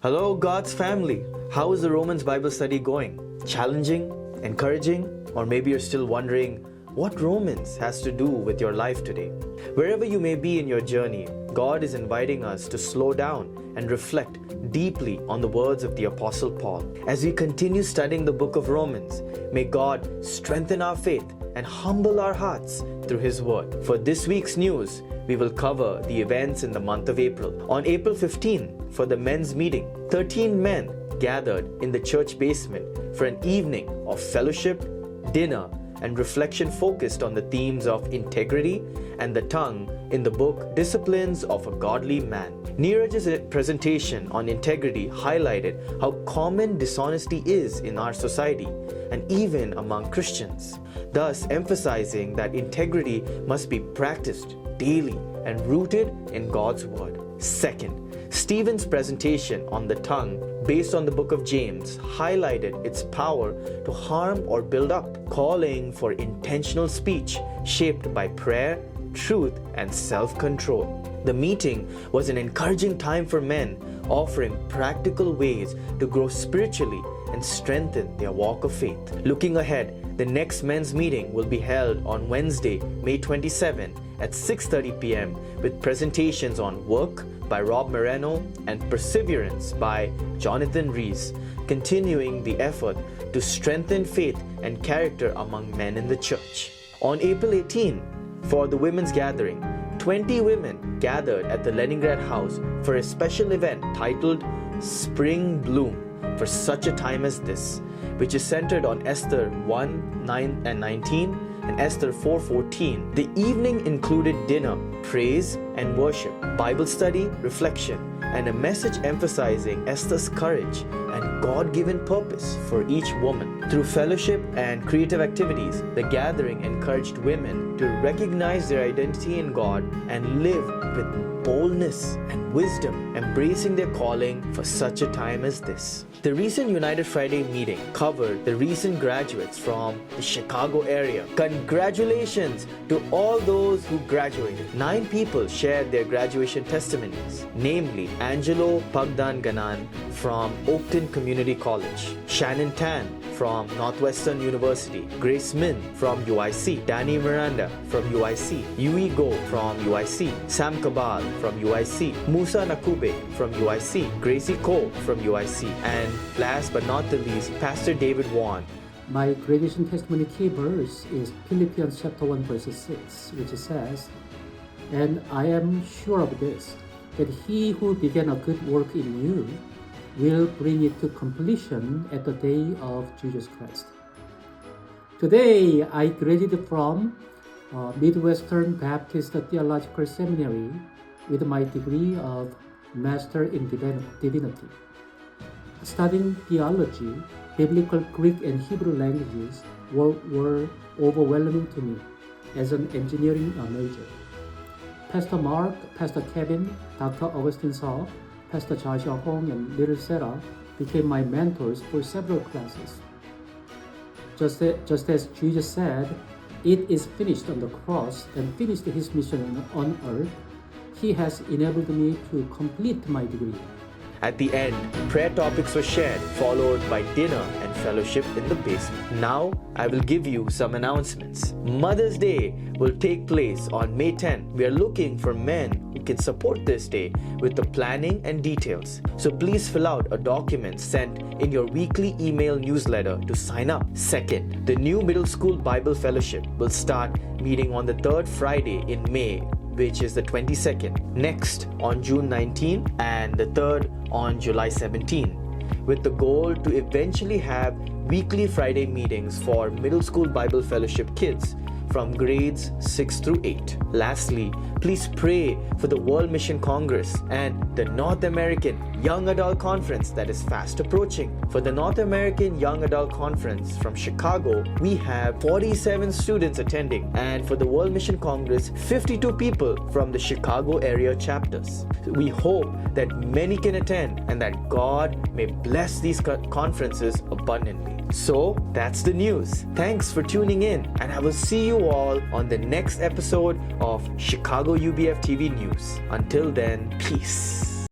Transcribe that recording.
Hello, God's family. How is the Romans Bible study going? Challenging? Encouraging? Or maybe you're still wondering what Romans has to do with your life today. Wherever you may be in your journey, God is inviting us to slow down and reflect deeply on the words of the Apostle Paul. As we continue studying the book of Romans, may God strengthen our faith and humble our hearts through His word. For this week's news, we will cover the events in the month of April. On April 15, for the men's meeting, 13 men gathered in the church basement for an evening of fellowship, dinner, and reflection focused on the themes of integrity and the tongue in the book Disciplines of a Godly Man. Neeraj's presentation on integrity highlighted how common dishonesty is in our society and even among Christians, thus emphasizing that integrity must be practiced daily and rooted in God's Word. Second, Stephen's presentation on the tongue based on the book of James highlighted its power to harm or build up, calling for intentional speech shaped by prayer, truth, and self-control. The meeting was an encouraging time for men, offering practical ways to grow spiritually and strengthen their walk of faith. Looking ahead, the next men's meeting will be held on Wednesday, May 27 at 6:30 p.m. with presentations on Work by Rob Moreno and Perseverance by Jonathan Rees, continuing the effort to strengthen faith and character among men in the church. On April 18, for the women's gathering, 20 women gathered at the Leningrad House for a special event titled Spring Bloom for Such a Time as This, which is centered on Esther 1, 9 and 19 and Esther 4:14. The evening included dinner, praise and worship, Bible study, reflection, and a message emphasizing Esther's courage and God-given purpose for each woman. Through fellowship and creative activities, the gathering encouraged women to recognize their identity in God and live with boldness and wisdom, embracing their calling for such a time as this. The recent United Friday meeting covered the recent graduates from the Chicago area. Congratulations to all those who graduated. 9 people shared their graduation testimonies, namely Angelo Pagdanganan from Oakton Community College, Shannon Tan from Northwestern University, Grace Min from UIC, Danny Miranda from UIC, Yui Go from UIC, Sam Kabal from UIC, Musa Nakube from UIC, Gracie Ko from UIC, and last but not the least, Pastor David Wan. My graduation testimony key verse is Philippians chapter 1 verse 6, which says, "And I am sure of this, that he who began a good work in you will bring it to completion at the day of Jesus Christ." Today, I graduated from Midwestern Baptist Theological Seminary with my degree of Master in Divinity. Studying theology, biblical Greek and Hebrew languages were overwhelming to me as an engineering major. Pastor Mark, Pastor Kevin, Dr. Augustine Saw, Pastor Joshua Hong, and Little Sarah became my mentors for several classes. Just as Jesus said, "It is finished" on the cross and finished His mission on earth, He has enabled me to complete my degree. At the end, prayer topics were shared, followed by dinner and fellowship in the basement. Now, I will give you some announcements. Mother's Day will take place on May 10. We are looking for men who can support this day with the planning and details. So please fill out a document sent in your weekly email newsletter to sign up. Second, the new middle school Bible fellowship will start meeting on the 3rd Friday in May, which is the 22nd, next on June 19 and the 3rd on July 17, with the goal to eventually have weekly Friday meetings for middle school Bible fellowship kids from grades 6 through 8. Lastly, please pray for the World Mission Congress and the North American Young Adult Conference that is fast approaching. For the North American Young Adult Conference from Chicago, we have 47 students attending, and for the World Mission Congress, 52 people from the Chicago area chapters. We hope that many can attend and that God may bless these conferences abundantly. So that's the news. Thanks for tuning in, and I will see you all on the next episode of Chicago UBF TV News. Until then, peace.